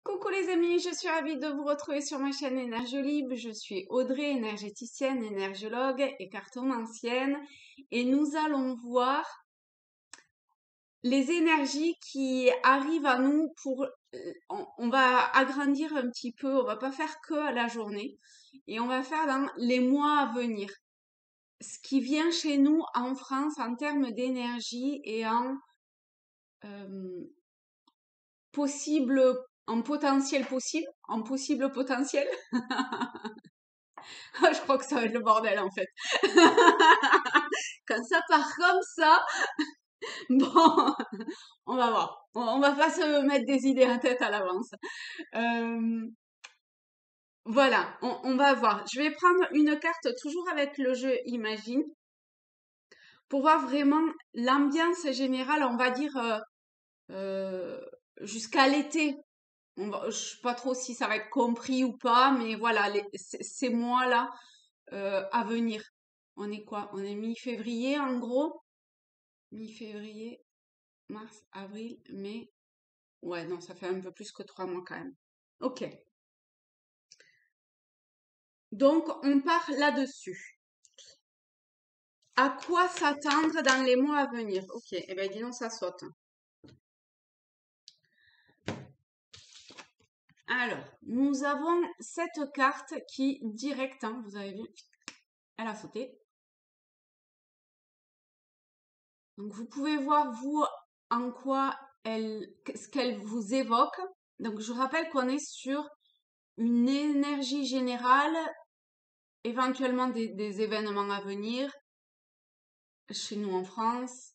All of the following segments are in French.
Coucou les amis, je suis ravie de vous retrouver sur ma chaîne Énergiolib. Je suis Audrey, énergéticienne, énergiologue et cartomancienne. Et nous allons voir les énergies qui arrivent à nous pour... on va agrandir un petit peu, on va pas faire que à la journée. Et on va faire dans les mois à venir. Ce qui vient chez nous en France en termes d'énergie et euh, possible, en potentiel possible, en possible potentiel. Je crois que ça va être le bordel en fait. Quand ça part comme ça, bon, on va voir. On va pas se mettre des idées en tête à l'avance. Euh, voilà, on va voir. Je vais prendre une carte toujours avec le jeu Imagine pour voir vraiment l'ambiance générale, on va dire euh, jusqu'à l'été. Je sais pas trop si ça va être compris ou pas, mais voilà, ces mois-là à venir. On est quoi? On est mi-février en gros. Mi-février, mars, avril, mai. Ouais, non, ça fait un peu plus que 3 mois quand même. Ok. Donc, on part là-dessus. À quoi s'attendre dans les mois à venir? Ok, eh bien, dis donc, ça saute. Alors, nous avons cette carte qui, direct, hein, vous avez vu, elle a sauté. Donc, vous pouvez voir, vous, en quoi ce qu'elle vous évoque. Donc, je rappelle qu'on est sur une énergie générale, éventuellement des événements à venir chez nous en France.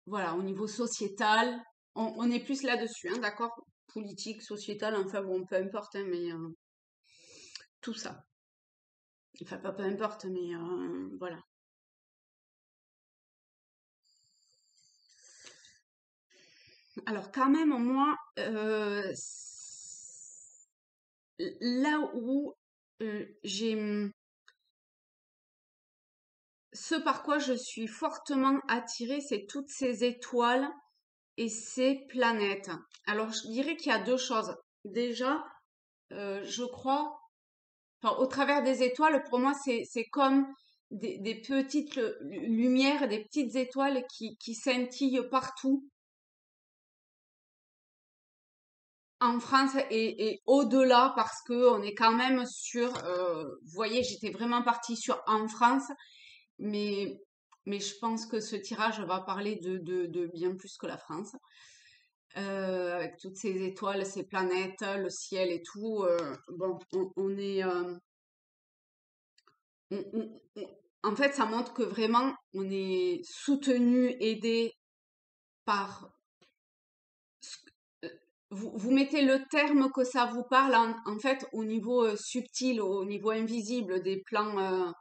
Voilà, au niveau sociétal, on est plus là-dessus, hein, d'accord? Politique, sociétal, enfin bon, peu importe, hein, mais tout ça. Enfin, pas peu importe, mais voilà. Alors quand même, moi, là où j'ai ce par quoi je suis fortement attirée, c'est toutes ces étoiles et ces planètes. Alors, je dirais qu'il y a deux choses. Déjà, je crois, enfin, au travers des étoiles, pour moi, c'est comme des petites lumières, des petites étoiles qui scintillent partout en France et au-delà parce que on est quand même sur, vous voyez, j'étais vraiment partie sur en France, mais, mais je pense que ce tirage va parler de bien plus que la France. Avec toutes ces étoiles, ces planètes, le ciel et tout, bon, on est, en fait, ça montre que vraiment, on est soutenu, aidé par... vous mettez le terme que ça vous parle, en fait, au niveau subtil, au niveau invisible des plans,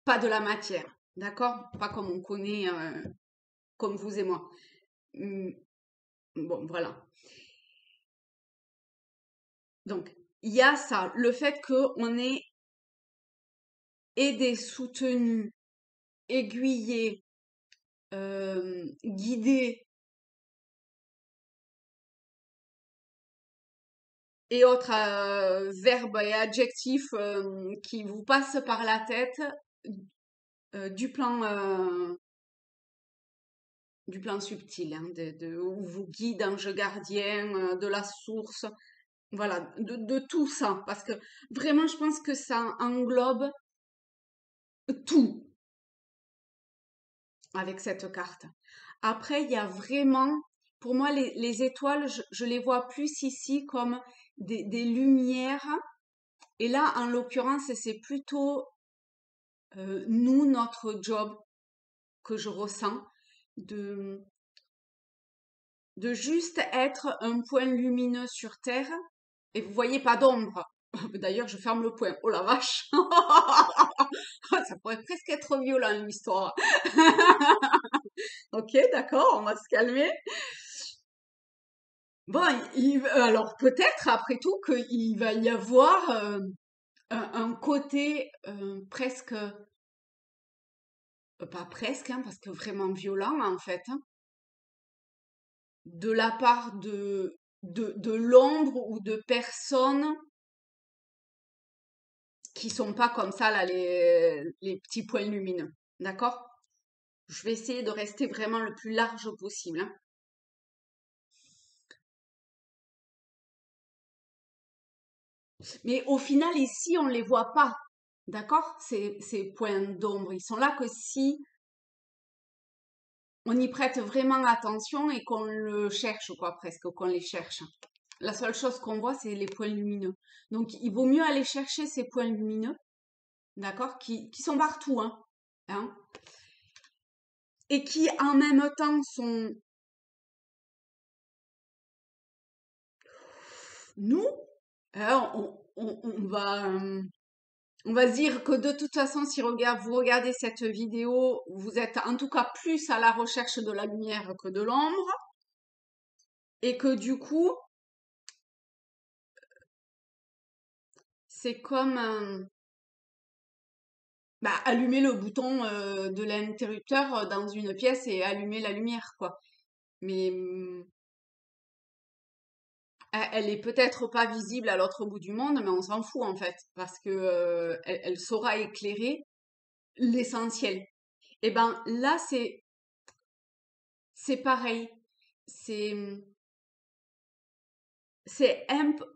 pas de la matière, d'accord? Pas comme on connaît, comme vous et moi. Hum, Bon, voilà. Donc, il y a ça, le fait qu'on est aidé, soutenu, aiguillé, guidé et autres verbes et adjectifs qui vous passent par la tête du plan subtil, hein, où vous guide ange gardien, de la source, voilà, de tout ça, parce que vraiment, je pense que ça englobe tout avec cette carte. Après, il y a vraiment, pour moi, les étoiles, je les vois plus ici comme des lumières. Et là, en l'occurrence, c'est plutôt nous, notre job que je ressens, de, de juste être un point lumineux sur Terre. Et vous voyez pas d'ombre. D'ailleurs, je ferme le point. Oh la vache! Ça pourrait presque être violent, l'histoire. Ok, d'accord, on va se calmer. Bon, alors peut-être après tout qu'il va y avoir un côté presque, pas presque, hein, parce que vraiment violent en fait, hein, de la part de l'ombre ou de personnes qui sont pas comme ça, là, les petits points lumineux. D'accord? Je vais essayer de rester vraiment le plus large possible, hein. Mais au final, ici, on les voit pas. D'accord? Ces points d'ombre. Ils sont là que si on y prête vraiment attention et qu'on le cherche, quoi, presque, qu'on les cherche. La seule chose qu'on voit, c'est les points lumineux. Donc, il vaut mieux aller chercher ces points lumineux, d'accord, qui sont partout, hein, et qui en même temps sont nous. On va se dire que de toute façon, si vous regardez cette vidéo, vous êtes en tout cas plus à la recherche de la lumière que de l'ombre, et que du coup, c'est comme bah, allumer le bouton de l'interrupteur dans une pièce et allumer la lumière, quoi. Mais elle est peut-être pas visible à l'autre bout du monde, mais on s'en fout en fait, parce que elle saura éclairer l'essentiel. Et ben là, c'est pareil. C'est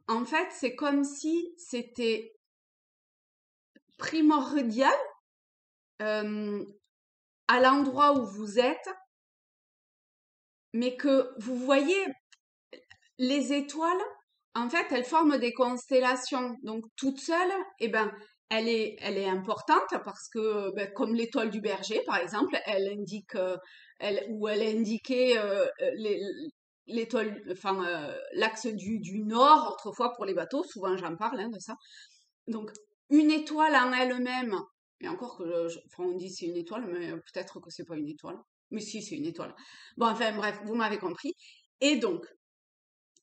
en fait, c'est comme si c'était primordial euh, à l'endroit où vous êtes, mais que vous voyez les étoiles, en fait, elles forment des constellations. Donc, toute seule, eh ben, elle est importante parce que, ben, comme l'étoile du Berger, par exemple, elle indique, elle indiquait l'étoile, enfin, l'axe du nord, autrefois pour les bateaux. Souvent, j'en parle hein, de ça. Donc, une étoile en elle-même, et encore que, enfin, on dit c'est une étoile, mais peut-être que c'est pas une étoile. Mais si, c'est une étoile. Bon, enfin, bref, vous m'avez compris. Et donc,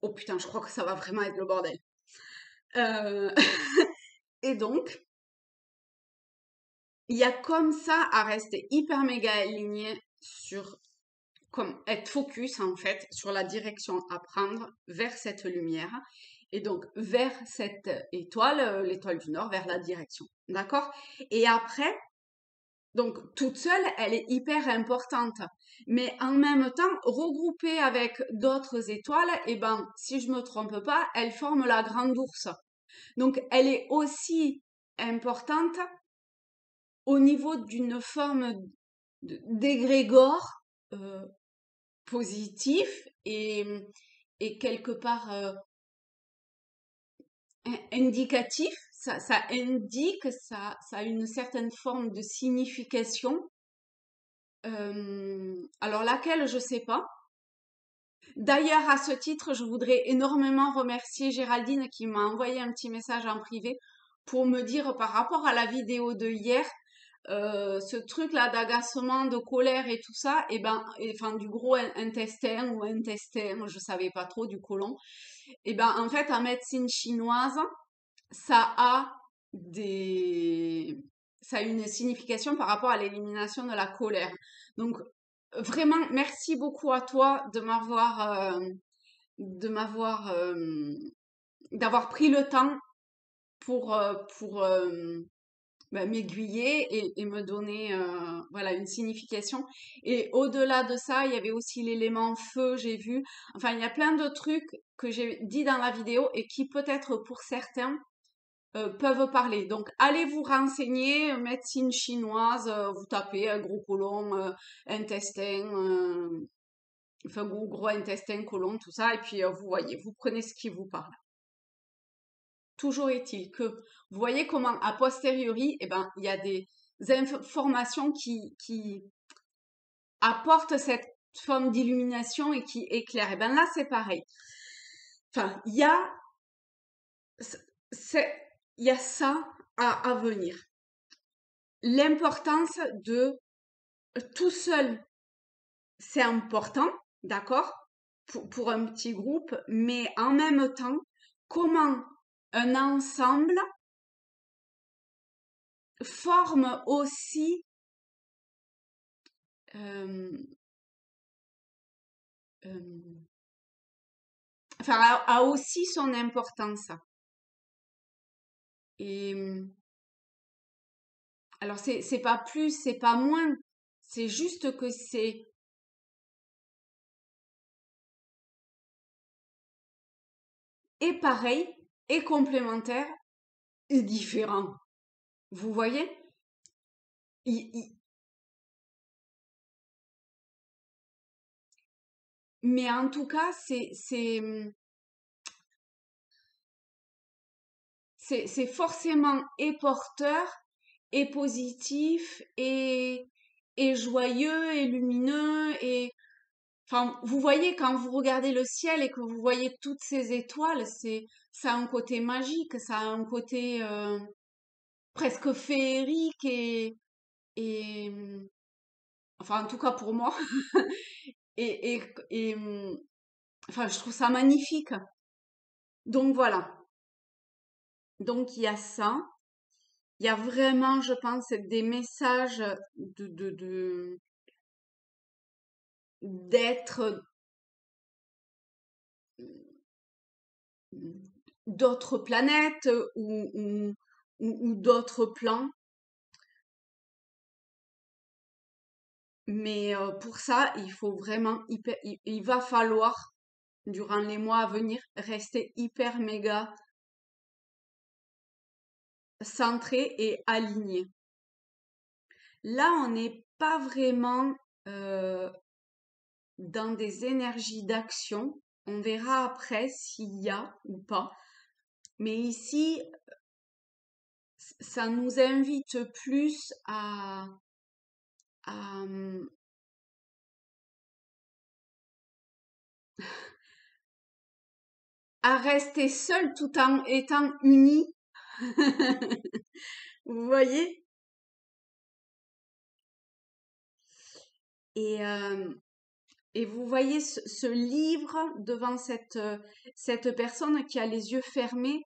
oh putain, je crois que ça va vraiment être le bordel. Euh, et donc, il y a comme ça à rester hyper méga aligné sur, comme être focus en fait, sur la direction à prendre vers cette lumière. Et donc, vers cette étoile, l'étoile du Nord, vers la direction. D'accord? Et après, donc, toute seule, elle est hyper importante. Mais en même temps, regroupée avec d'autres étoiles, et ben, si je me trompe pas, elle forme la grande ours. Donc, elle est aussi importante au niveau d'une forme d'égrégore euh, positif et quelque part indicatif. Ça indique, ça a une certaine forme de signification. Alors laquelle, je sais pas. D'ailleurs, à ce titre, je voudrais énormément remercier Géraldine qui m'a envoyé un petit message en privé pour me dire par rapport à la vidéo de hier, ce truc-là d'agacement, de colère et tout ça, et ben, enfin du gros intestin ou intestin, je savais pas trop, du côlon, et ben en fait en médecine chinoise, ça a des, ça a une signification par rapport à l'élimination de la colère. Donc vraiment, merci beaucoup à toi de m'avoir, d'avoir pris le temps pour m'aiguiller et me donner voilà une signification. Et au-delà de ça, il y avait aussi l'élément feu, j'ai vu. Enfin, il y a plein de trucs que j'ai dit dans la vidéo et qui peut-être pour certains peuvent parler. Donc, allez vous renseigner, médecine chinoise, vous tapez un gros côlon, intestin, enfin gros intestin, côlon, tout ça, et puis vous voyez, vous prenez ce qui vous parle. Toujours est-il que vous voyez comment, a posteriori, eh ben, il y a des informations qui apportent cette forme d'illumination et qui éclairent. Et ben là, c'est pareil. Enfin, c'est, il y a ça à venir. L'importance de tout seul, c'est important, d'accord, pour un petit groupe, mais en même temps, comment un ensemble forme aussi euh, euh, enfin, a aussi son importance. Et alors c'est pas plus, c'est pas moins, c'est juste que c'est et pareil, et complémentaire, et différent. Vous voyez? Il- il- mais en tout cas, c'est forcément et porteur, et positif, et joyeux, et lumineux, et enfin, vous voyez, quand vous regardez le ciel et que vous voyez toutes ces étoiles, ça a un côté magique, ça a un côté presque féerique et enfin, en tout cas pour moi, et enfin, je trouve ça magnifique. Donc voilà. Donc il y a ça. Il y a vraiment, je pense, des messages d'être d'autres planètes ou d'autres plans. Mais pour ça, il faut vraiment il va falloir, durant les mois à venir, rester hyper méga centré et aligné. Là, on n'est pas vraiment euh, dans des énergies d'action. On verra après s'il y a ou pas. Mais ici, ça nous invite plus à, à rester seul tout en étant unis. Vous voyez? Et, euh, et vous voyez ce livre devant cette personne qui a les yeux fermés.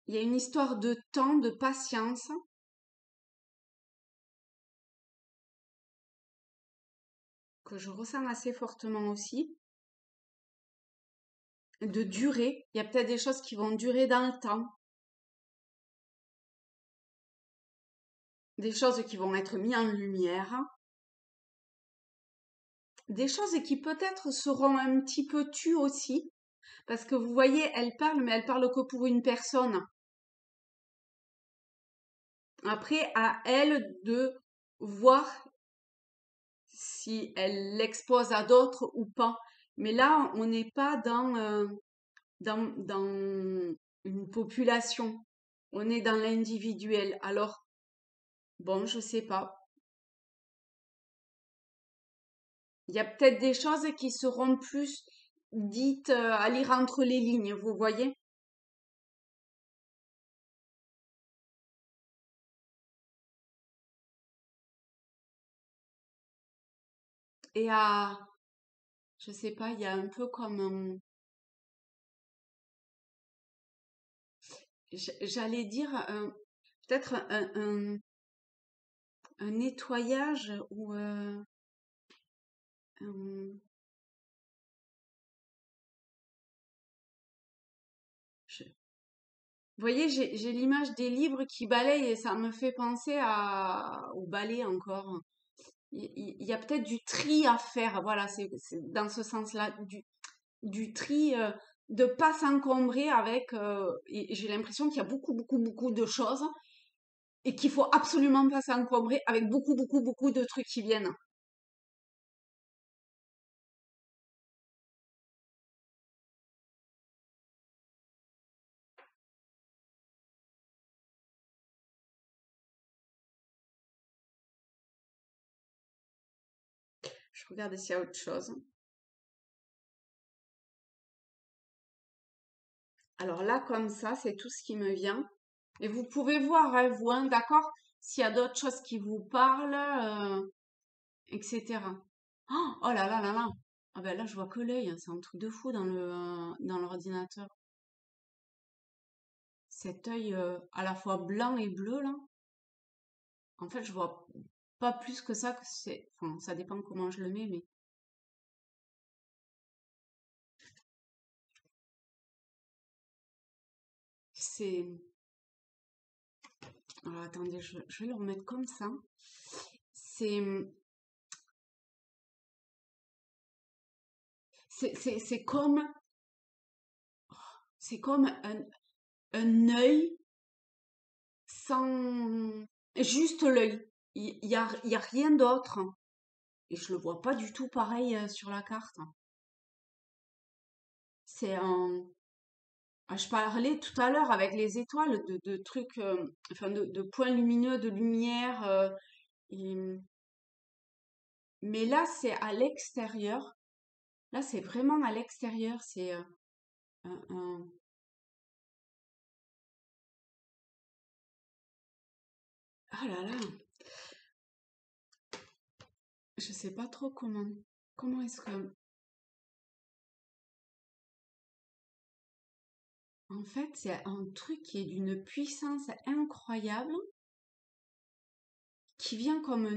Il y a une histoire de temps, de patience, que je ressens assez fortement aussi, de durée. Il y a peut-être des choses qui vont durer dans le temps, des choses qui vont être mises en lumière, des choses qui peut-être seront un petit peu tues aussi, parce que vous voyez, elle parle, mais elle parle que pour une personne. Après, à elle de voir si elle l'expose à d'autres ou pas. Mais là, on n'est pas dans une population. On est dans l'individuel. Alors, bon, je sais pas. Il y a peut-être des choses qui seront plus dites à lire entre les lignes, vous voyez? Et je sais pas, il y a un peu comme j'allais dire, peut-être un nettoyage ou un- vous voyez, j'ai l'image des livres qui balayent et ça me fait penser au balai encore. Il y a peut-être du tri à faire, voilà, c'est dans ce sens-là, du tri, de pas s'encombrer avec, et j'ai l'impression qu'il y a beaucoup, beaucoup, beaucoup de choses et qu'il faut absolument pas s'encombrer avec beaucoup, beaucoup, beaucoup de trucs qui viennent. Je regarde s'il y a autre chose. Alors là, comme ça, c'est tout ce qui me vient. Et vous pouvez voir, hein, vous, hein, d'accord? S'il y a d'autres choses qui vous parlent, etc. Oh, oh là là là là! Ah ben là, je vois que l'œil, hein, c'est un truc de fou dans l'ordinateur. Cet œil à la fois blanc et bleu, là. En fait, je vois pas plus que ça, que c'est. Enfin, ça dépend comment je le mets, mais c'est... Alors, attendez, je vais le remettre comme ça. C'est comme... C'est comme un œil sans... Juste l'œil. Il y a rien d'autre. Et je le vois pas du tout pareil sur la carte. C'est un... Je parlais tout à l'heure avec les étoiles de trucs, enfin de points lumineux, de lumière. Et- Mais là, c'est à l'extérieur. Là, c'est vraiment à l'extérieur. C'est un, un- Ah là là, je sais pas trop comment. Comment est-ce que... En fait, c'est un truc qui est d'une puissance incroyable, qui vient comme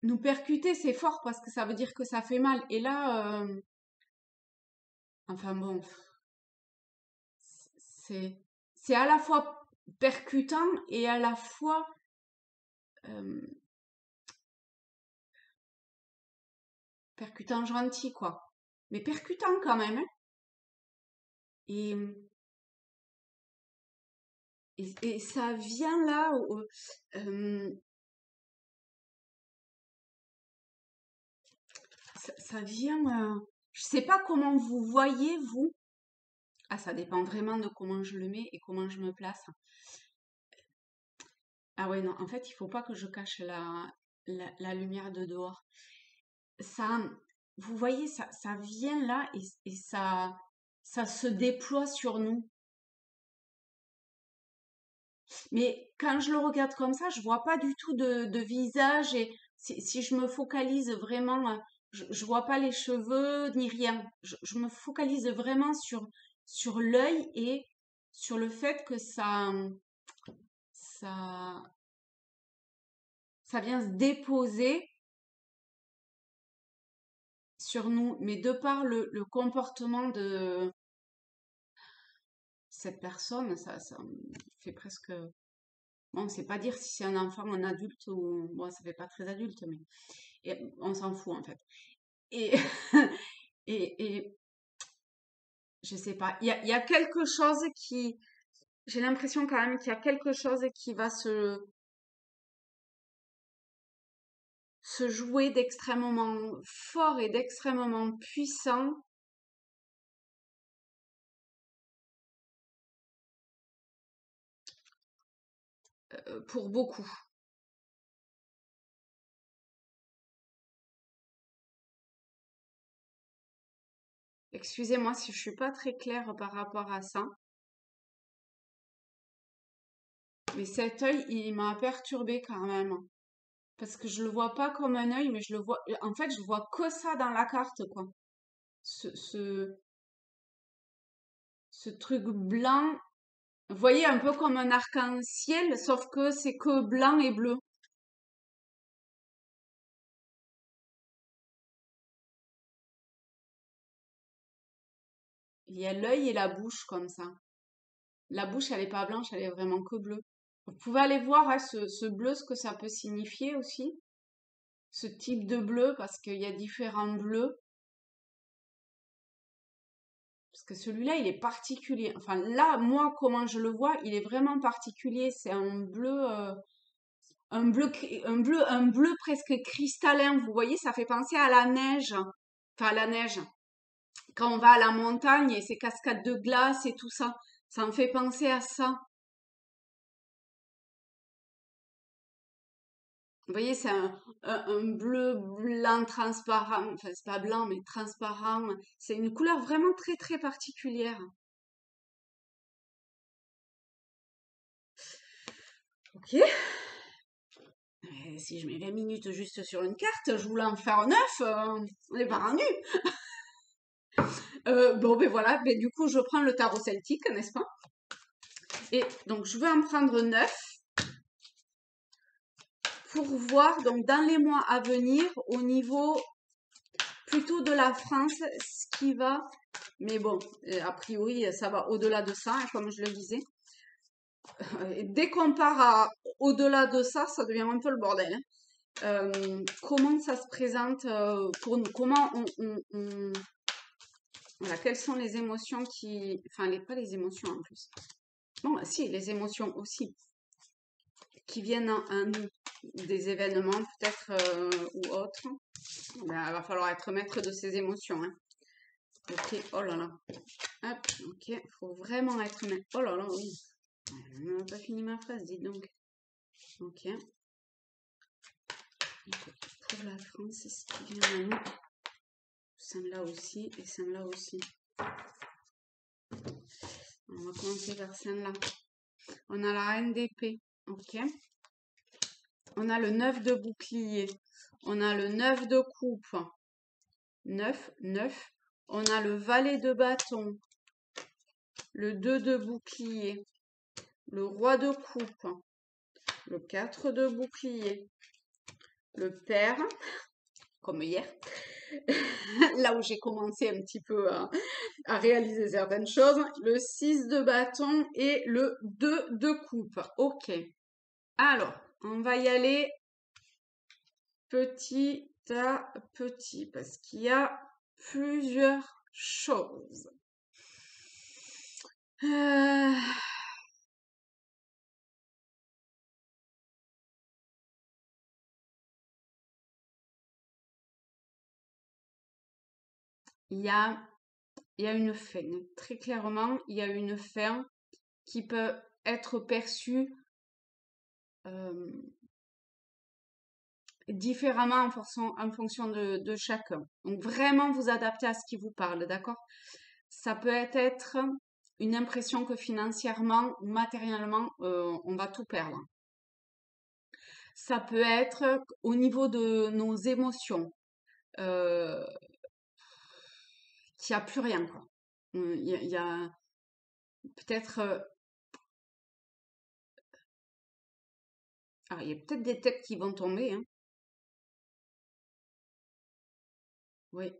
nous percuter. C'est fort parce que ça veut dire que ça fait mal. Et là, enfin bon, c'est c'est à la fois percutant et à la fois euh, percutant gentil, quoi. Mais percutant quand même, hein. Et, et ça vient là, euh, ça vient, je sais pas comment vous voyez, vous. Ah, ça dépend vraiment de comment je le mets et comment je me place. Ah ouais, non, en fait, il faut pas que je cache la lumière de dehors. Ça, vous voyez, ça vient là et ça se déploie sur nous. Mais quand je le regarde comme ça, je vois pas du tout de visage et si je me focalise vraiment, je vois pas les cheveux ni rien. Je me focalise vraiment sur l'œil et sur le fait que ça, ça vient se déposer sur nous. Mais de par le comportement de cette personne, ça me fait presque... Bon, c'est pas dire si c'est un enfant, un adulte ou... Bon, ça fait pas très adulte, mais on s'en fout en fait. Et, et je sais pas, il y a quelque chose qui... J'ai l'impression quand même qu'il y a quelque chose qui va se jouer d'extrêmement fort et d'extrêmement puissant pour beaucoup. Excusez-moi si je suis pas très claire par rapport à ça, mais cet œil, il m'a perturbée quand même. Parce que je le vois pas comme un œil, mais je le vois... En fait, je vois que ça dans la carte, quoi. Ce, ce, ce truc blanc. Vous voyez, un peu comme un arc-en-ciel, sauf que c'est que blanc et bleu. Il y a l'œil et la bouche comme ça. La bouche, elle est pas blanche, elle est vraiment que bleue. Vous pouvez aller voir hein, ce bleu, ce que ça peut signifier aussi. Ce type de bleu, parce qu'il y a différents bleus. Parce que celui-là, il est particulier. Enfin, là, moi, comment je le vois, il est vraiment particulier. C'est un bleu presque cristallin. Vous voyez, ça fait penser à la neige. Enfin, à la neige. Quand on va à la montagne et ces cascades de glace et tout ça, ça me fait penser à ça. Vous voyez, c'est un bleu blanc transparent. Enfin, c'est pas blanc, mais transparent. C'est une couleur vraiment très, très particulière. Ok. Si je mets 20 minutes juste sur une carte, je voulais en faire 9, on n'est pas rendu. Bon, ben voilà, ben, du coup, je prends le tarot celtique, n'est-ce pas? Et donc, je vais en prendre 9 pour voir, donc, dans les mois à venir, au niveau plutôt de la France, ce qui va, mais bon, a priori, ça va au-delà de ça, hein, comme je le disais. Dès qu'on part au-delà de ça, ça devient un peu le bordel, hein. Comment ça se présente pour nous? Comment voilà, quelles sont les émotions qui... Enfin, pas les émotions en plus. Bon, si, les émotions aussi, qui viennent à nous, des événements peut-être ou autres. Ben, il va falloir être maître de ses émotions, hein. Ok, oh là là. Hop, ok, faut vraiment être maître. Oh là là, oui. Je n'ai pas fini ma phrase, dites donc. Ok. Pour la France, c'est ce qui vient à nous. Celle-là aussi et celle-là aussi. On va commencer par celle-là. On a la reine d'épée. Ok. On a le 9 de bouclier. On a le 9 de coupe. 9, 9. On a le valet de bâton. Le 2 de bouclier. Le roi de coupe. Le 4 de bouclier. Le pair, comme hier. Là où j'ai commencé un petit peu à réaliser certaines choses. Le 6 de bâton et le 2 de coupe. Ok. Alors, on va y aller petit à petit parce qu'il y a plusieurs choses. Il y a une fin. Très clairement, il y a une fin qui peut être perçue différemment en fonction de chacun. Donc vraiment vous adaptez à ce qui vous parle, d'accord? Ça peut être une impression que financièrement ou matériellement, on va tout perdre. Ça peut être au niveau de nos émotions, qu'il n'y a plus rien, quoi. Il y a peut-être... il y a peut-être des têtes qui vont tomber, hein. Oui.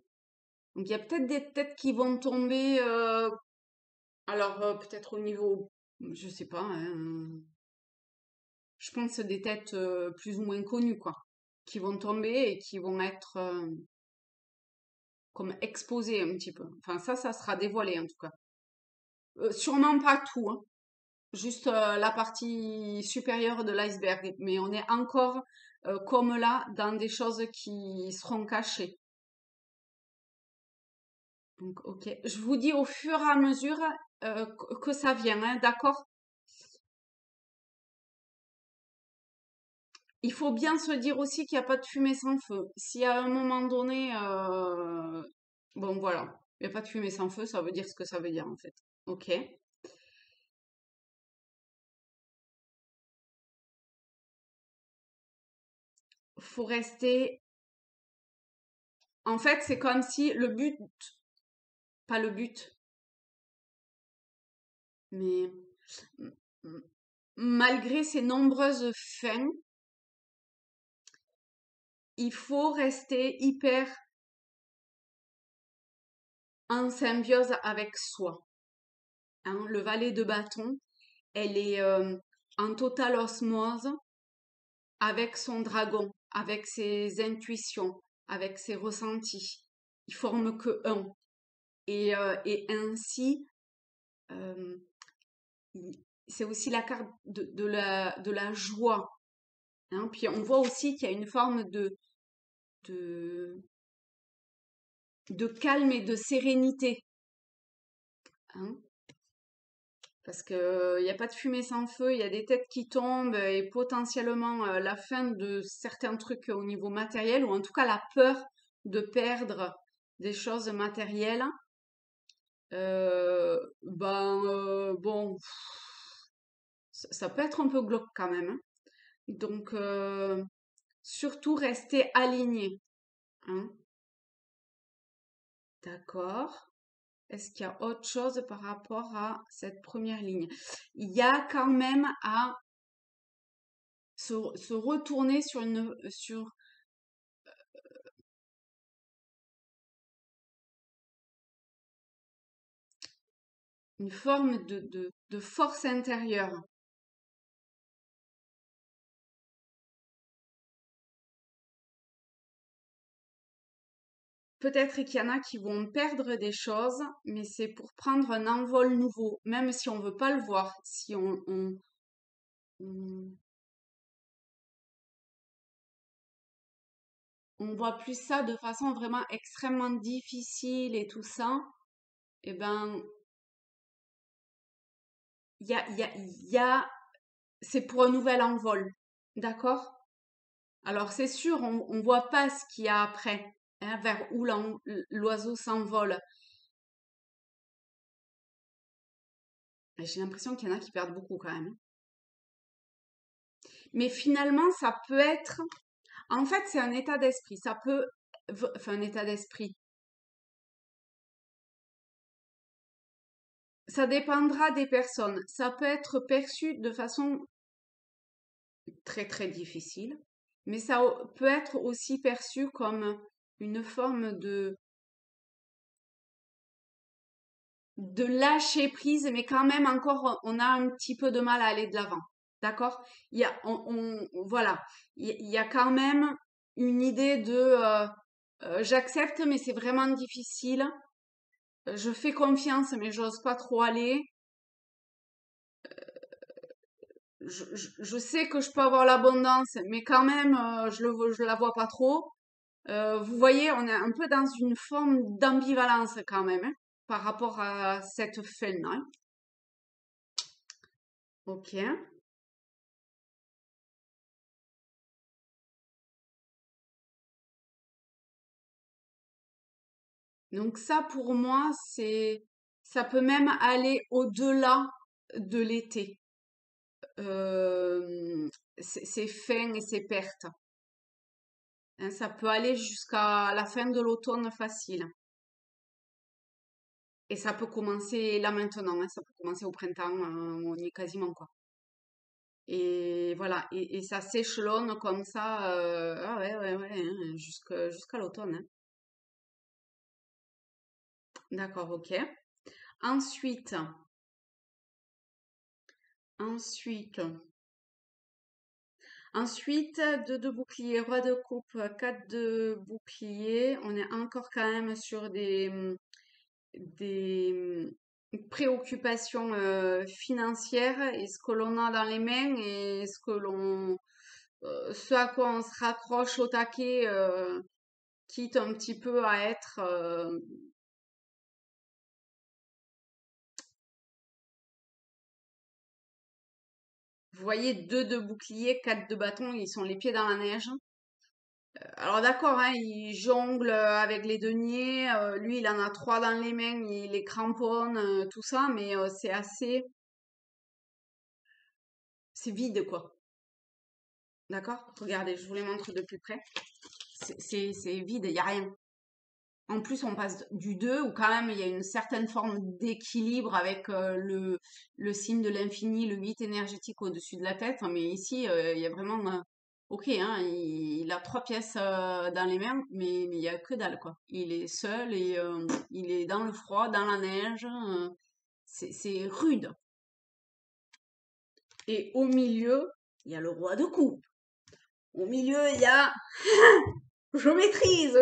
Donc il y a peut-être des têtes qui vont tomber, alors peut-être au niveau, je sais pas, hein, je pense des têtes plus ou moins connues, quoi, qui vont tomber et qui vont être comme exposées un petit peu. Enfin, ça sera dévoilé en tout cas. Sûrement pas tout, hein, juste la partie supérieure de l'iceberg. Mais on est encore, comme là, dans des choses qui seront cachées. Donc, ok. Je vous dis au fur et à mesure que ça vient, hein, d'accord? Il faut bien se dire aussi qu'il n'y a pas de fumée sans feu. Si à un moment donné, bon voilà, il n'y a pas de fumée sans feu, ça veut dire ce que ça veut dire en fait. Ok. Faut rester. En fait, c'est comme si le but, pas le but, mais m- m- malgré ces nombreuses fins, il faut rester hyper en symbiose avec soi, hein. Le valet de bâton, elle est en totale osmose avec son dragon, avec ses intuitions, avec ses ressentis. Ils forment que un. Et ainsi, euh, c'est aussi la carte de la joie, hein. Puis on voit aussi qu'il y a une forme de, de calme et de sérénité, hein. Parce que il n'y a pas de fumée sans feu, il y a des têtes qui tombent et potentiellement la fin de certains trucs au niveau matériel, ou en tout cas la peur de perdre des choses matérielles. Bon, ça peut être un peu glauque quand même, hein. Donc, surtout rester aligné, hein. D'accord. Est-ce qu'il y a autre chose par rapport à cette première ligne? Il y a quand même à se, se, retourner sur, une forme de force intérieure. Peut-être qu'il y en a qui vont perdre des choses, mais c'est pour prendre un envol nouveau, même si on veut pas le voir, si on, on voit plus ça de façon vraiment extrêmement difficile et tout ça, eh ben, il y a, c'est pour un nouvel envol, d'accord? Alors c'est sûr, on voit pas ce qu'il y a après, hein, vers où l'oiseau s'envole. J'ai l'impression qu'il y en a qui perdent beaucoup quand même. Mais finalement, ça peut être, en fait, c'est un état d'esprit. Ça peut, enfin, un état d'esprit. Ça dépendra des personnes. Ça peut être perçu de façon très très difficile, mais ça peut être aussi perçu comme une forme de lâcher prise, mais quand même encore, on a un petit peu de mal à aller de l'avant. D'accord? Il y a, voilà, il y a quand même une idée de j'accepte, mais c'est vraiment difficile. Je fais confiance, mais j'ose pas trop aller. Je sais que je peux avoir l'abondance, mais quand même, je la vois pas trop. Vous voyez, on est un peu dans une forme d'ambivalence quand même, hein, par rapport à cette fin-là. Ok. Donc ça, pour moi, ça peut même aller au-delà de l'été. Euh, ces fins et ces pertes, hein. Ça peut aller jusqu'à la fin de l'automne facile. Et ça peut commencer là maintenant, hein, ça peut commencer au printemps, on y est quasiment quoi. Et voilà, et ça s'échelonne comme ça, ah ouais, ouais, ouais, hein, jusqu'à l'automne, hein. D'accord, ok. Ensuite, ensuite, ensuite, deux de bouclier, roi de coupe, 4 de bouclier. On est encore quand même sur des préoccupations financières et ce que l'on a dans les mains et ce à quoi on se raccroche au taquet, quitte un petit peu à être, vous voyez, deux de bouclier, quatre de bâton, ils sont les pieds dans la neige. Alors d'accord, hein, il jongle avec les deniers, lui il en a trois dans les mains, il les cramponne, tout ça, mais c'est vide quoi. D'accord? Regardez, je vous les montre de plus près. C'est vide, il n'y a rien. En plus, on passe du 2 où quand même il y a une certaine forme d'équilibre avec le signe de l'infini, le 8 énergétique au-dessus de la tête. Mais ici, il y a vraiment... ok, hein, il a trois pièces dans les mains, mais il y a que dalle, quoi. Il est seul et il est dans le froid, dans la neige. C'est rude. Et au milieu, il y a le roi de coupe. Au milieu, il y a je maîtrise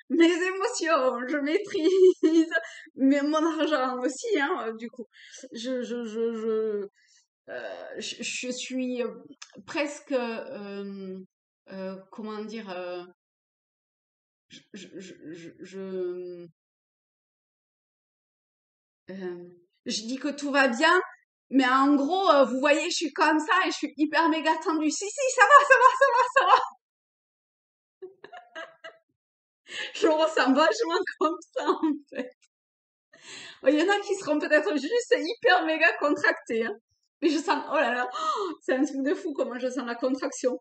mes émotions, je maîtrise mon argent aussi, hein, du coup. Je suis presque, comment dire, je, je, je, je, je, je dis que tout va bien, mais en gros, vous voyez, je suis comme ça et je suis hyper méga tendue. Si, si, ça va, ça va, ça va, ça va. Je ressens vachement comme ça, en fait. Il y en a qui seront peut-être juste hyper méga contractés, hein. Mais je sens, oh là là, c'est un truc de fou comment je sens la contraction.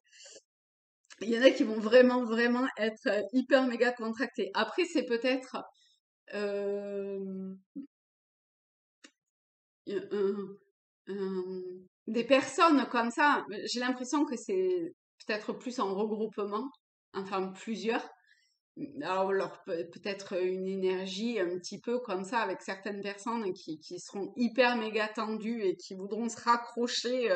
Il y en a qui vont vraiment, vraiment être hyper méga contractés. Après, c'est peut-être euh, un- des personnes comme ça. J'ai l'impression que c'est peut-être plus en regroupement, enfin plusieurs. alors peut-être une énergie un petit peu comme ça avec certaines personnes qui seront hyper méga tendues et qui voudront se raccrocher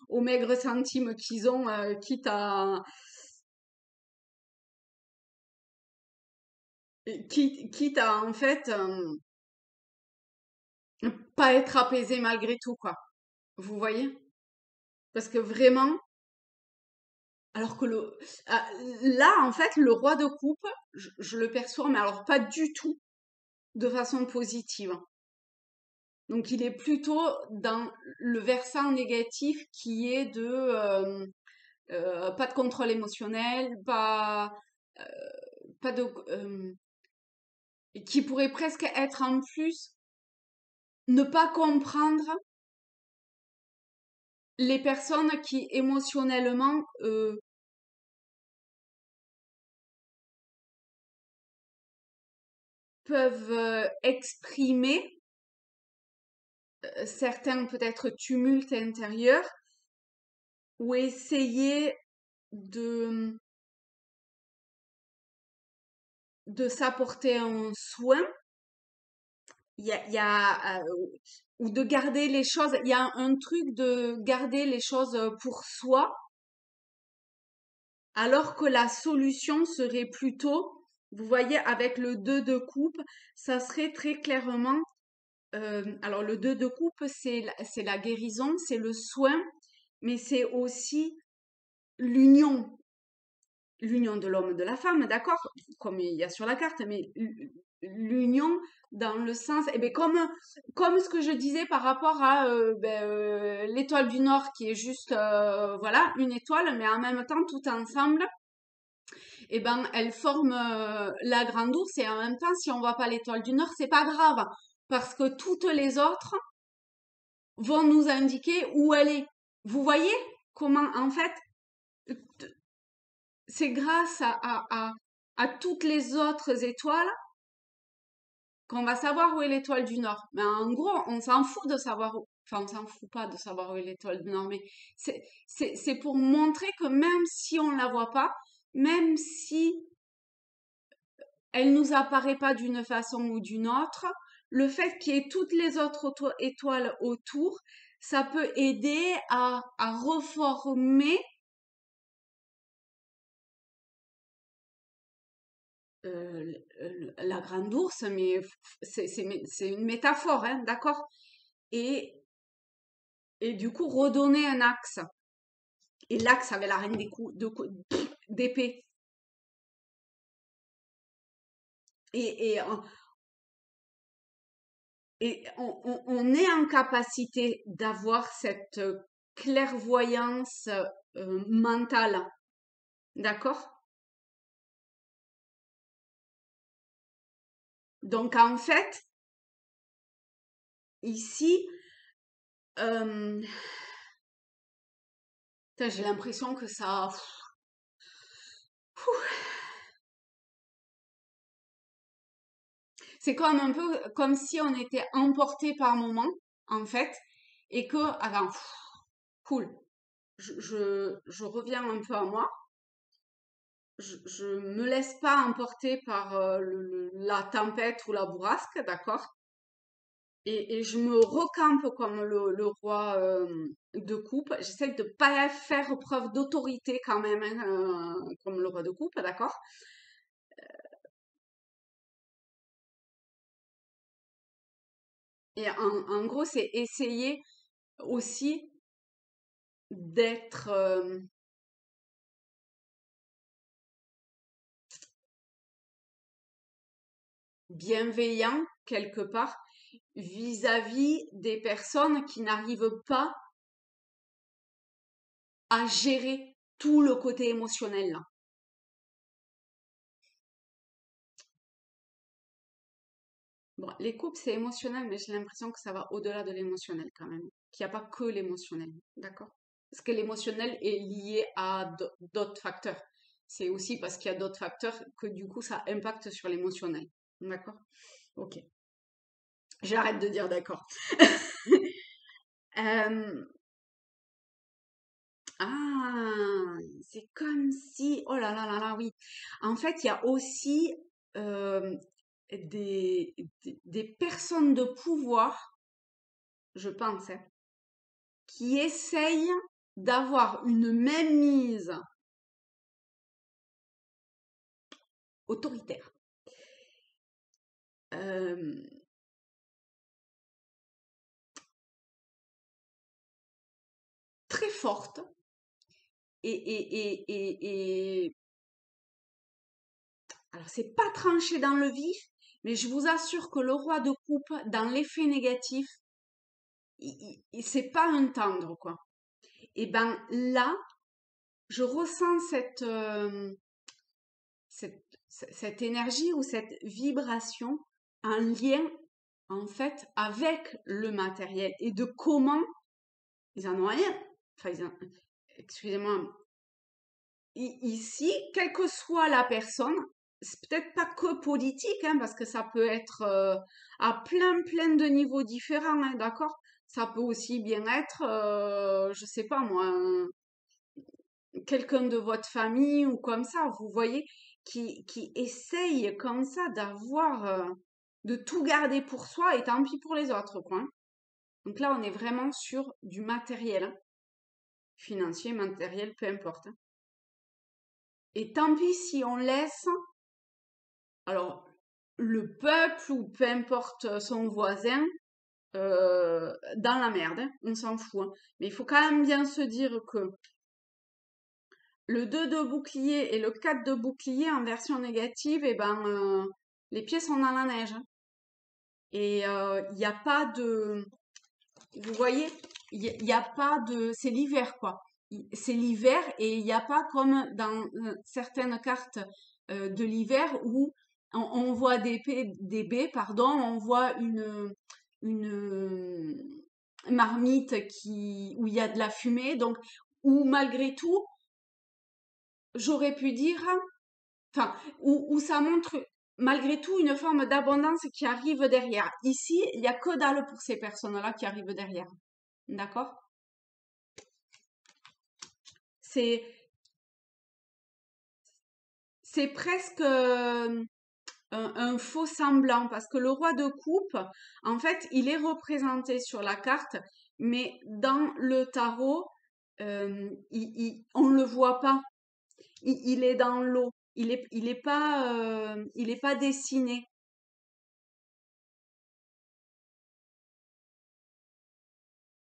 aux maigres centimes qu'ils ont, quitte à en fait pas être apaisé malgré tout, quoi. Vous voyez? Parce que vraiment, alors que là, en fait, le roi de coupe, je le perçois, mais alors pas du tout de façon positive. Donc, il est plutôt dans le versant négatif qui est pas de contrôle émotionnel, euh, pas de, qui pourrait presque être en plus ne pas comprendre les personnes qui émotionnellement peuvent exprimer certains peut-être tumultes intérieurs ou essayer de, de s'apporter un soin. Ou de garder les choses. Il y a un truc de garder les choses pour soi, alors que la solution serait plutôt, vous voyez, avec le 2 de coupe, ça serait très clairement, alors le 2 de coupe, c'est la guérison, c'est le soin, mais c'est aussi l'union. L'union de l'homme et de la femme, d'accord? Comme il y a sur la carte, mais l'union dans le sens, eh ben comme ce que je disais par rapport à l'étoile du Nord qui est juste, voilà, une étoile, mais en même temps, tout ensemble, eh ben, elles forment la grande ours et en même temps, si on voit pas l'étoile du Nord, c'est pas grave, parce que toutes les autres vont nous indiquer où elle est. Vous voyez comment, en fait, c'est grâce à toutes les autres étoiles qu'on va savoir où est l'étoile du Nord. Mais en gros, on s'en fout de savoir où, enfin, on s'en fout pas de savoir où est l'étoile du Nord, mais c'est pour montrer que même si on la voit pas, même si elle nous apparaît pas d'une façon ou d'une autre, le fait qu'il y ait toutes les autres étoiles autour, ça peut aider à reformer la grande ours, mais c'est une métaphore, hein, d'accord? Et, et du coup, redonner un axe. Et l'axe avait la reine des coups, d'épée. Et, et, on- et on est en capacité d'avoir cette clairvoyance mentale, d'accord? Donc en fait, ici, euh, putain, j'ai l'impression que ça... C'est comme un peu comme si on était emporté par moment, en fait, et que, avant, cool, je reviens un peu à moi, je me laisse pas emporter par la tempête ou la bourrasque, d'accord? Et je me recampe comme le roi de coupe. J'essaie de pas faire preuve d'autorité quand même, hein, comme le roi de coupe, d'accord? Et en gros, c'est essayer aussi d'être bienveillant quelque part vis-à-vis des personnes qui n'arrivent pas à gérer tout le côté émotionnel là. Bon, les couples, c'est émotionnel, mais j'ai l'impression que ça va au-delà de l'émotionnel quand même. Qu'il n'y a pas que l'émotionnel, d'accord? Parce que l'émotionnel est lié à d'autres facteurs. C'est aussi parce qu'il y a d'autres facteurs que du coup ça impacte sur l'émotionnel. D'accord? Ok. J'arrête de dire d'accord. Euh, Ah, c'est comme si, oh là là là là, oui. En fait, il y a aussi euh, des personnes de pouvoir, je pense, hein, qui essayent d'avoir une mainmise autoritaire, euh, très forte et alors c'est pas tranché dans le vif, mais je vous assure que le roi de coupe, dans l'effet négatif, c'est pas un tendre, quoi. Et ben là, je ressens cette énergie ou cette vibration en lien, en fait, avec le matériel et de comment ils en ont rien. Enfin, excusez-moi, ici, quelle que soit la personne, c'est peut-être pas que politique, hein, parce que ça peut être à plein de niveaux différents, hein, d'accord? Ça peut aussi bien être, je sais pas moi, quelqu'un de votre famille ou comme ça, vous voyez, qui essaye comme ça d'avoir, de tout garder pour soi et tant pis pour les autres, quoi, hein. Donc là, on est vraiment sur du matériel, hein, financier, matériel, peu importe, hein. Et tant pis si on laisse, alors, le peuple ou peu importe son voisin, dans la merde, hein, on s'en fout, hein. Mais il faut quand même bien se dire que le 2 de bouclier et le 4 de bouclier en version négative, eh ben, les pieds sont dans la neige, hein. Et il n'y a pas de... Vous voyez, il y a pas de... C'est l'hiver, quoi. C'est l'hiver et il n'y a pas comme dans certaines cartes de l'hiver où on voit des baies, pardon, on voit une marmite où il y a de la fumée, donc où malgré tout, j'aurais pu dire, enfin, où ça montre malgré tout une forme d'abondance qui arrive derrière. Ici, il y a que dalle pour ces personnes-là qui arrivent derrière. D'accord? C'est, c'est presque un faux semblant parce que le roi de coupe, en fait, il est représenté sur la carte, mais dans le tarot, on le voit pas. Il est dans l'eau. Il est pas dessiné.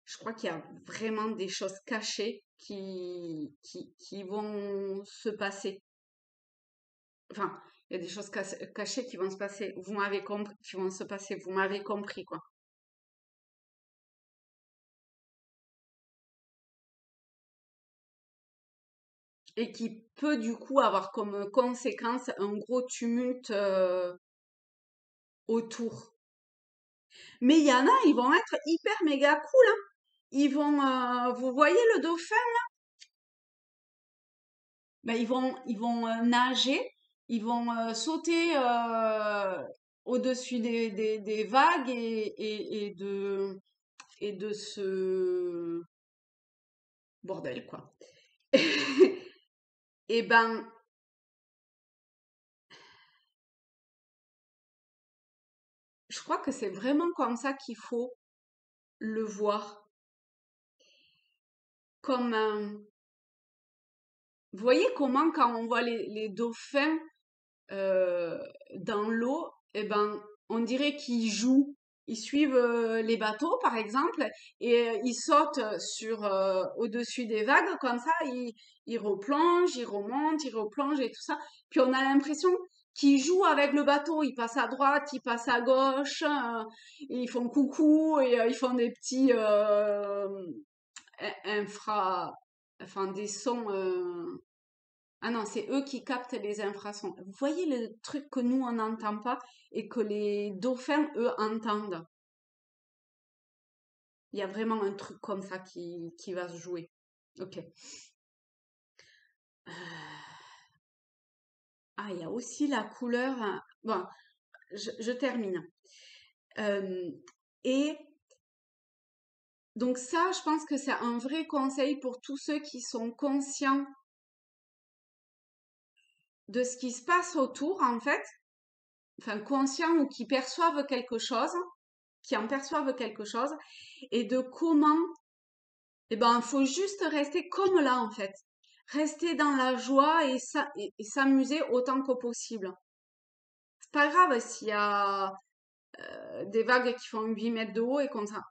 Je crois qu'il y a vraiment des choses cachées qui vont se passer. Enfin, il y a des choses cachées qui vont se passer. Vous m'avez compris, qui vont se passer. Vous m'avez compris, quoi. Et qui peut du coup avoir comme conséquence un gros tumulte autour. Mais il y en a, ils vont être hyper méga cool, hein. Vous voyez le dauphin? Ben, ils vont nager, ils vont sauter au-dessus des vagues et de ce bordel, quoi. Et ben, je crois que c'est vraiment comme ça qu'il faut le voir, comme un... Vous voyez comment quand on voit les dauphins euh, dans l'eau, eh ben, on dirait qu'ils jouent. Ils suivent les bateaux, par exemple, et ils sautent au-dessus des vagues, comme ça, ils replongent, ils remontent, ils replongent et tout ça. Puis on a l'impression qu'ils jouent avec le bateau. Ils passent à droite, ils passent à gauche, ils font coucou et ils font des petits enfin des sons. Ah non, c'est eux qui captent les infrasons. Vous voyez le truc que nous, on n'entend pas et que les dauphins, eux, entendent. Il y a vraiment un truc comme ça qui va se jouer. Ok. Ah, il y a aussi la couleur, hein. Bon, je termine. Euh, et Donc ça, je pense que c'est un vrai conseil pour tous ceux qui sont conscients de ce qui se passe autour, en fait, enfin conscients ou qui perçoivent quelque chose, qui en perçoivent quelque chose, et de comment, eh ben, faut juste rester comme là, en fait. Rester dans la joie et s'amuser autant que possible. C'est pas grave s'il y a des vagues qui font 8 mètres de haut et qu'on s'en...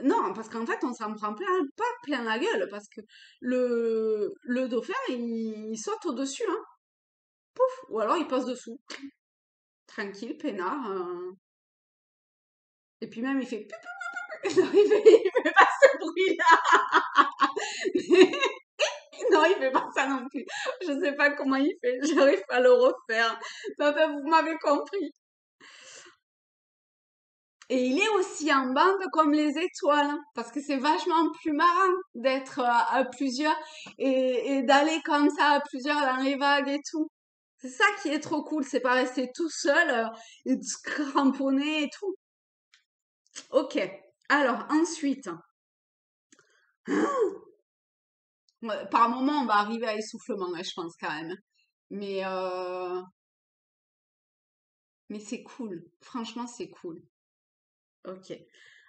Non, parce qu'en fait, on s'en prend pas plein la gueule, parce que le dauphin, il saute au-dessus, hein. Pouf! Ou alors il passe dessous. Tranquille, peinard. Et puis même, il fait... Non, il fait pas ce bruit-là. Non, il fait pas ça non plus. Je sais pas comment il fait. J'arrive pas à le refaire. Mais enfin, vous m'avez compris. Et il est aussi en bande comme les étoiles, hein, parce que c'est vachement plus marrant d'être à plusieurs et d'aller comme ça à plusieurs dans les vagues et tout. C'est ça qui est trop cool, c'est pas rester tout seul et de se cramponner et tout. Ok, alors ensuite, ouais, par moment on va arriver à essoufflement, hein, je pense quand même. Mais, euh, mais c'est cool, franchement c'est cool. Ok.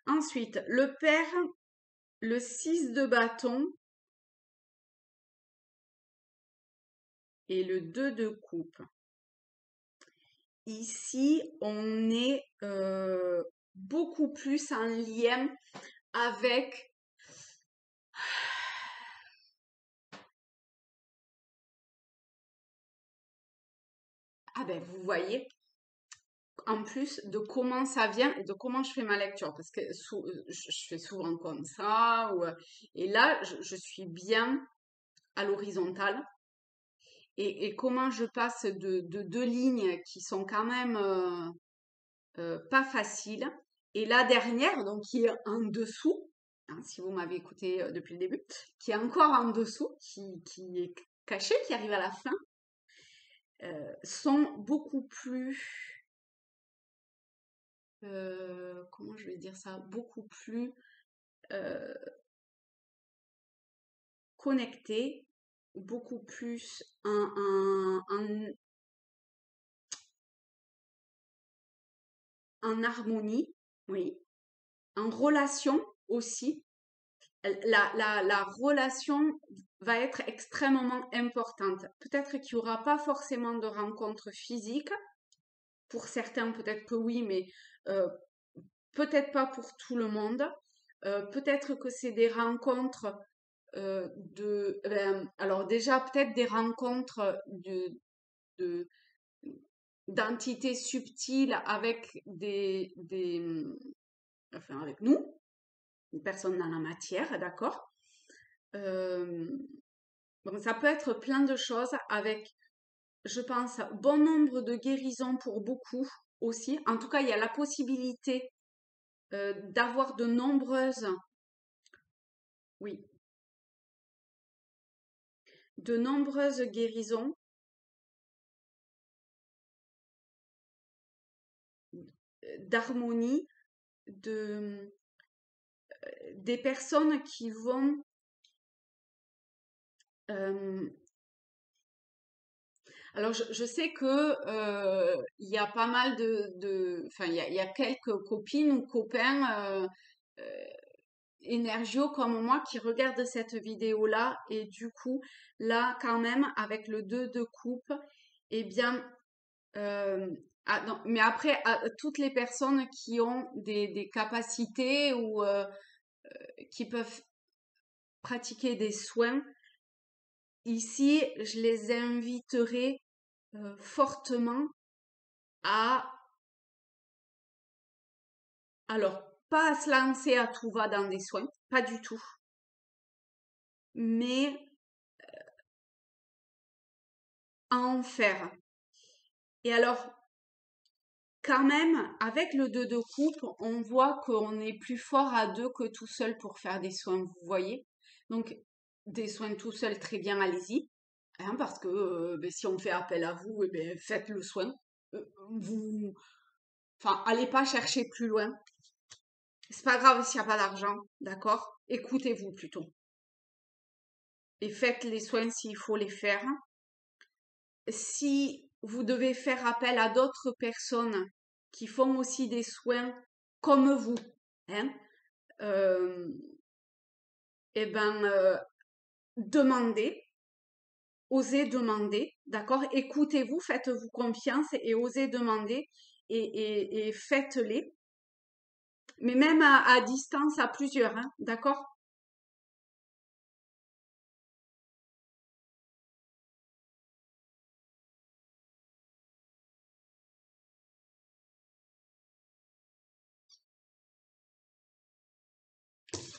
Ensuite, le père, le 6 de bâton et le 2 de coupe. Ici, on est beaucoup plus en lien avec... Ah ben, vous voyez, en plus de comment ça vient et de comment je fais ma lecture, parce que je fais souvent comme ça, et là, je suis bien à l'horizontale, et comment je passe de deux lignes qui sont quand même pas faciles, et la dernière, donc qui est en dessous, hein, si vous m'avez écouté depuis le début, qui est encore en dessous, qui est cachée, qui arrive à la fin, sont beaucoup plus comment je vais dire ça, beaucoup plus euh, connectés, beaucoup plus en harmonie, oui, en relation aussi. La relation va être extrêmement importante. Peut-être qu'il n'y aura pas forcément de rencontres physiques. Pour certains, peut-être que oui, mais euh, peut-être pas pour tout le monde. Peut-être que c'est des rencontres alors déjà peut-être des rencontres de d'entités subtiles avec enfin avec nous, une personne dans la matière, d'accord. Euh, bon, ça peut être plein de choses avec, je pense, bon nombre de guérisons pour beaucoup aussi. En tout cas, il y a la possibilité d'avoir de nombreuses, oui, de nombreuses guérisons, d'harmonie, de des personnes qui vont euh, alors je sais que il y a pas mal enfin il y a quelques copines ou copains euh, énergiaux comme moi qui regardent cette vidéo-là et du coup là quand même avec le 2 de coupe, eh bien ah non, mais après à toutes les personnes qui ont des capacités ou qui peuvent pratiquer des soins. Ici, je les inviterai fortement à, alors, pas à se lancer à tout va dans des soins, pas du tout, mais à en faire. Et alors, quand même, avec le 2 de coupe, on voit qu'on est plus fort à deux que tout seul pour faire des soins, vous voyez. Donc, des soins tout seul, très bien, allez-y. Hein, parce que ben, si on fait appel à vous, eh ben, faites le soin. Vous, enfin, allez pas chercher plus loin. C'est pas grave s'il n'y a pas d'argent, d'accord? Écoutez-vous plutôt. Et faites les soins s'il faut les faire. Si vous devez faire appel à d'autres personnes qui font aussi des soins comme vous, hein, euh, eh ben, demandez, osez demander, d'accord? Écoutez-vous, faites-vous confiance et osez demander et faites-les. Mais même à distance, à plusieurs, hein, d'accord?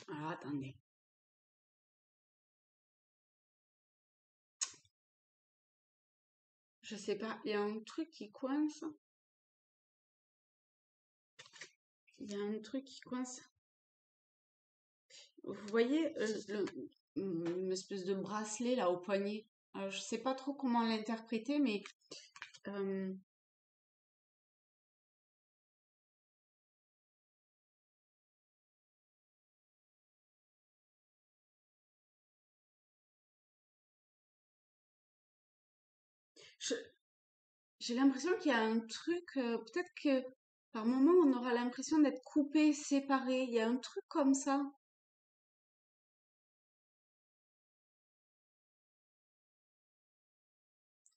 Alors, attendez. Je sais pas, il y a un truc qui coince. Il y a un truc qui coince. Vous voyez une espèce de bracelet là au poignet. Je sais pas trop comment l'interpréter, mais euh, je- j'ai l'impression qu'il y a un truc. Peut-être que par moment on aura l'impression d'être coupé, séparé. Il y a un truc comme ça.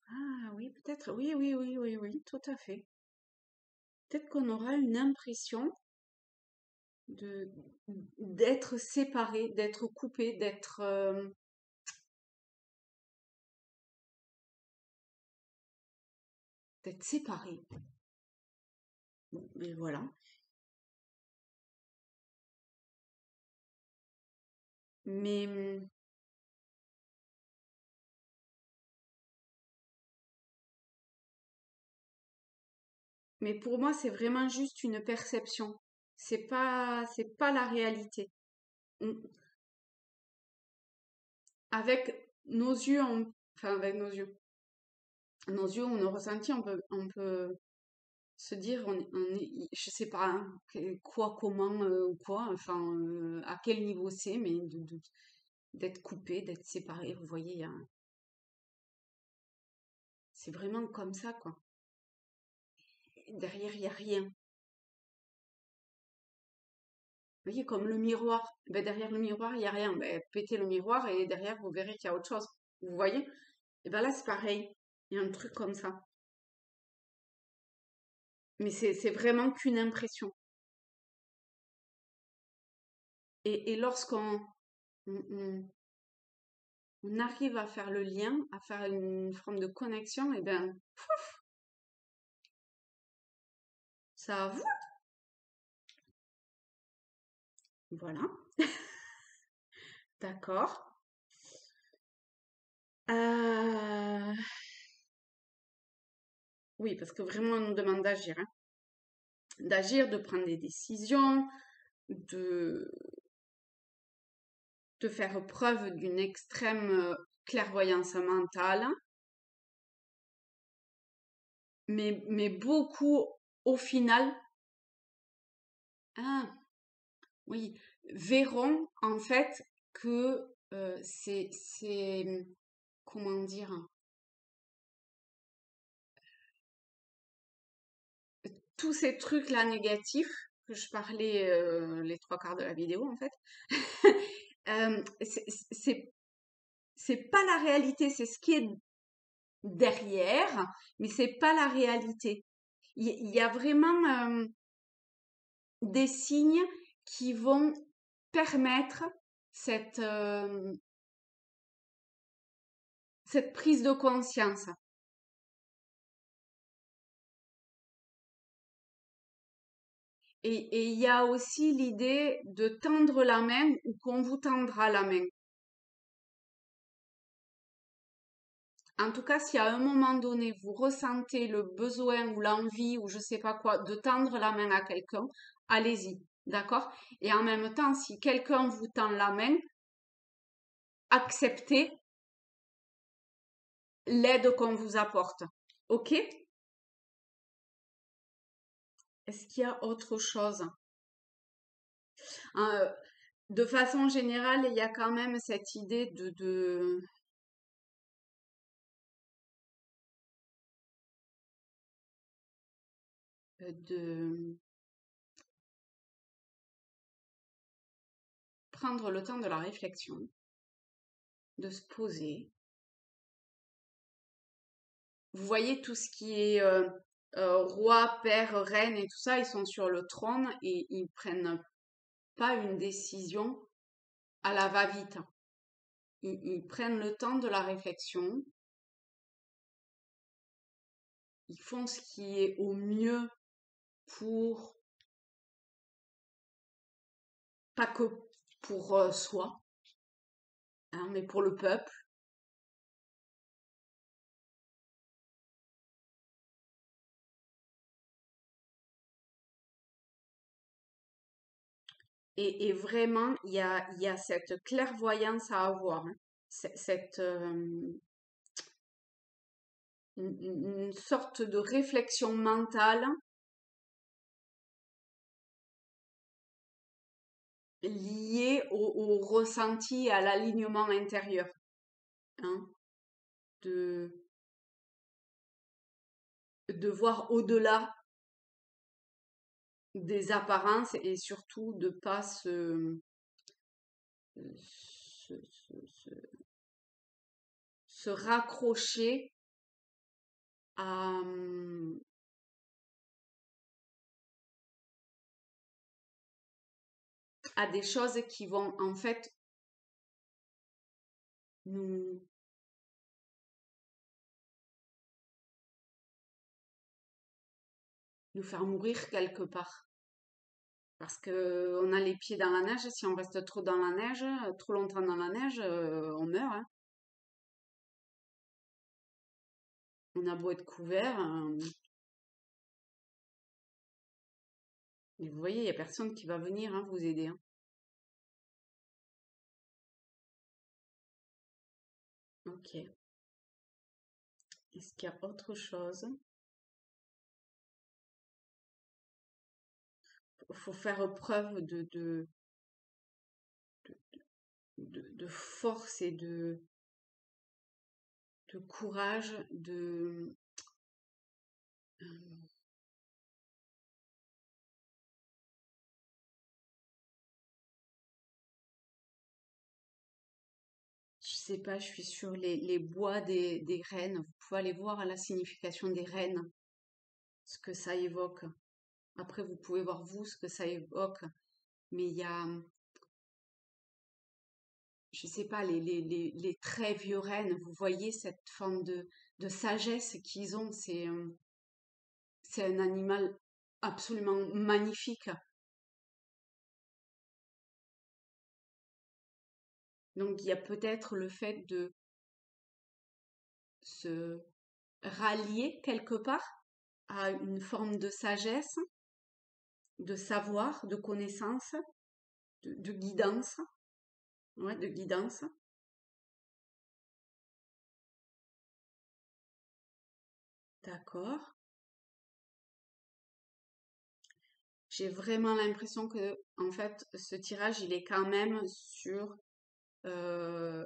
Ah oui, peut-être. Oui, oui, oui, oui, oui, tout à fait. Peut-être qu'on aura une impression de d'être séparé, d'être coupé, d'être séparé. Bon, mais voilà. Mais Mais pour moi, c'est vraiment juste une perception. C'est pas la réalité. On- Avec nos yeux, enfin, avec nos yeux, on a ressenti, on peut se dire, je sais pas, hein, quoi, comment, ou quoi, enfin, à quel niveau c'est, mais d'être coupé, d'être séparé, vous voyez, c'est vraiment comme ça, quoi. Derrière, il y a rien. Vous voyez, comme le miroir. Ben, derrière le miroir, il y a rien. Ben, pétez le miroir et derrière, vous verrez qu'il y a autre chose. Vous voyez? Et ben là, c'est pareil. Il y a un truc comme ça. Mais c'est vraiment qu'une impression. Et lorsqu'on on arrive à faire le lien, à faire une forme de connexion, et ben ça, voilà, d'accord. Euh, oui, parce que vraiment, on nous demande d'agir, hein. D'agir, de prendre des décisions, de, de faire preuve d'une extrême clairvoyance mentale, mais beaucoup, au final, hein, oui, verront en fait que comment dire, tous ces trucs-là négatifs que je parlais les trois quarts de la vidéo en fait, euh, c'est c'est- c'est pas la réalité, c'est ce qui est derrière, mais c'est pas la réalité. Il y a vraiment des signes qui vont permettre cette, cette prise de conscience. Et il y a aussi l'idée de tendre la main ou qu'on vous tendra la main. En tout cas, si à un moment donné, vous ressentez le besoin ou l'envie ou je sais pas quoi de tendre la main à quelqu'un, allez-y, d'accord? Et en même temps, si quelqu'un vous tend la main, acceptez l'aide qu'on vous apporte. OK? Est-ce qu'il y a autre chose? Euh, de façon générale, il y a quand même cette idée de prendre le temps de la réflexion, de se poser. Vous voyez tout ce qui est roi, père, reine et tout ça, ils sont sur le trône et ils prennent pas une décision à la va-vite. Ils prennent le temps de la réflexion, ils font ce qui est au mieux pour, pas que pour soi, hein, mais pour le peuple. Et vraiment, il y a cette clairvoyance à avoir, hein. Cette, une sorte de réflexion mentale liée au ressenti et à l'alignement intérieur, hein, de, de voir au-delà des apparences et surtout de pas se raccrocher à, à des choses qui vont en fait nous, nous faire mourir quelque part. Parce que on a les pieds dans la neige, si on reste trop dans la neige, trop longtemps dans la neige, on meurt, hein. On a beau être couvert, mais vous voyez, il n'y a personne qui va venir hein, vous aider, hein. Ok. Est-ce qu'il y a autre chose? Faut faire preuve de force et de courage, je sais pas, je suis sur les bois des rennes. Vous pouvez aller voir la signification des rennes, ce que ça évoque. Après, vous pouvez voir vous ce que ça évoque. Mais il y a, je sais pas, les très vieux rennes, vous voyez cette forme de sagesse qu'ils ont. C'est un animal absolument magnifique. Donc, il y a peut-être le fait de se rallier quelque part à une forme de sagesse, de savoir, de connaissance, de guidance. Ouais, de guidance. D'accord. J'ai vraiment l'impression que, en fait, ce tirage, il est quand même sur euh,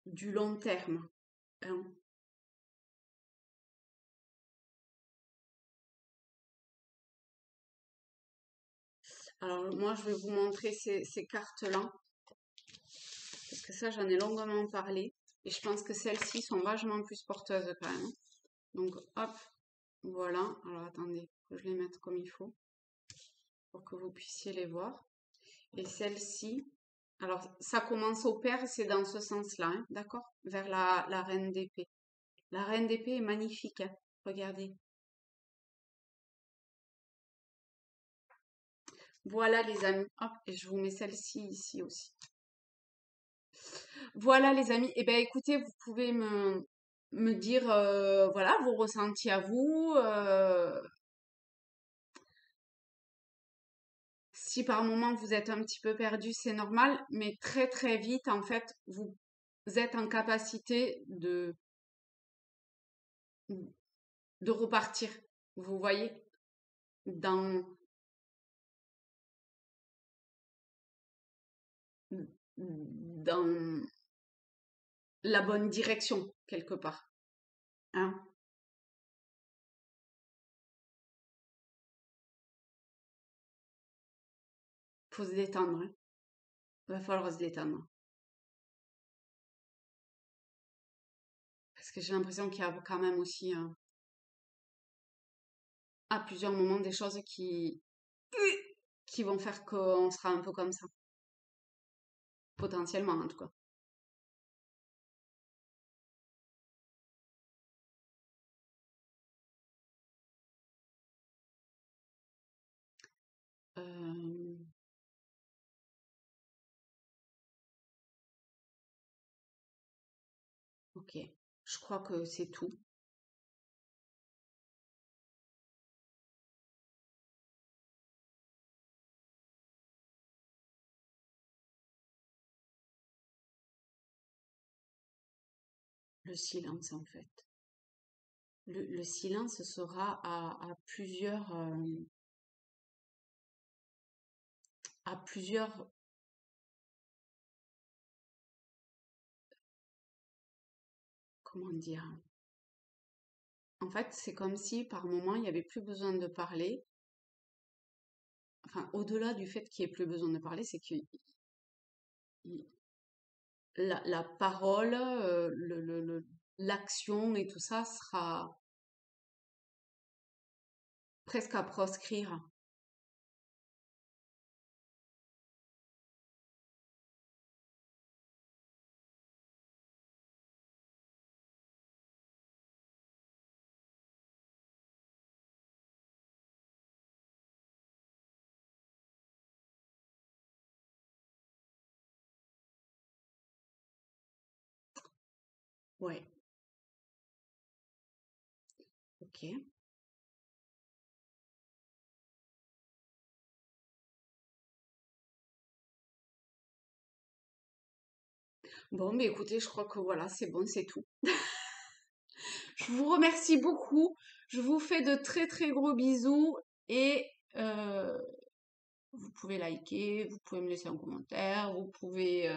du long terme, hein. Alors, moi, je vais vous montrer ces cartes-là, parce que ça, j'en ai longuement parlé. Et je pense que celles-ci sont vachement plus porteuses quand même. Donc, hop, voilà. Alors, attendez, que je les mette comme il faut, pour que vous puissiez les voir. Et celle-ci, alors, ça commence au pair, c'est dans ce sens-là, hein, d'accord? Vers la reine d'épée. La reine d'épée est magnifique, hein. Regardez. Voilà les amis. Hop, et je vous mets celle-ci ici aussi. Voilà les amis. Eh bien écoutez, vous pouvez me dire voilà vos ressentis à vous. Si par moment vous êtes un petit peu perdu, c'est normal, mais très très vite en fait vous êtes en capacité de repartir. Vous voyez, dans dans la bonne direction, quelque part. Hein? Faut se détendre, hein. Va falloir se détendre. Parce que j'ai l'impression qu'il y a quand même aussi, à plusieurs moments, des choses qui vont faire qu'on sera un peu comme ça. Potentiellement, en tout cas. Euh, ok. Je crois que c'est tout. Le silence, en fait. Le silence sera à plusieurs, comment dire? En fait, c'est comme si par moment, il n'y avait plus besoin de parler. Enfin, au-delà du fait qu'il n'y ait plus besoin de parler, c'est que la parole, l'action et tout ça sera presque à proscrire. Ouais, ok. Bon, mais écoutez, je crois que voilà, c'est bon, c'est tout. Je vous remercie beaucoup. Je vous fais de très très gros bisous et euh, vous pouvez liker, vous pouvez me laisser un commentaire, vous pouvez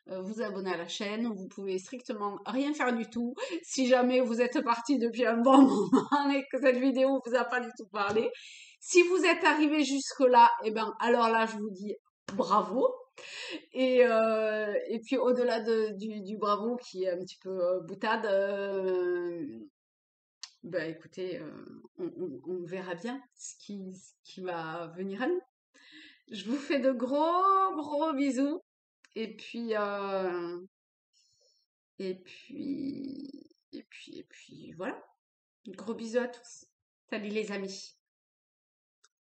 vous abonner à la chaîne, vous pouvez strictement rien faire du tout si jamais vous êtes parti depuis un bon moment et que cette vidéo vous a pas du tout parlé. Si vous êtes arrivé jusque-là, eh ben alors là je vous dis bravo. Et puis au-delà du bravo qui est un petit peu boutade, bah écoutez, on verra bien ce qui va venir à nous. Je vous fais de gros gros bisous et puis voilà. Gros bisous à tous. Salut les amis.